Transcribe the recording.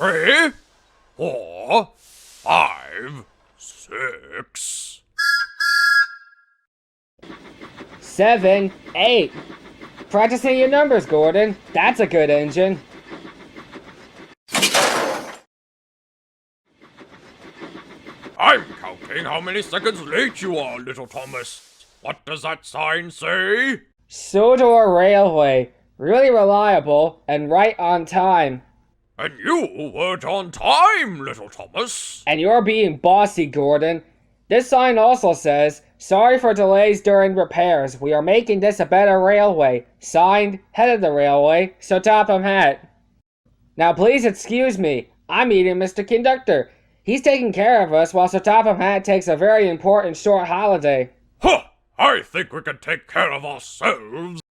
3, 4, 5, 6. 7, 8. Practicing your numbers, Gordon. That's a good engine. I'm counting how many seconds late you are, little Thomas. What does that sign say? Sodor Railway. Really reliable and right on time. And you weren't on time, little Thomas. And you're being bossy, Gordon. This sign also says, sorry for delays during repairs. We are making this a better railway. Signed, head of the railway, Sir Topham Hatt. Now please excuse me. I'm meeting Mr. Conductor. He's taking care of us while Sir Topham Hatt takes a very important short holiday. Huh! I think we can take care of ourselves.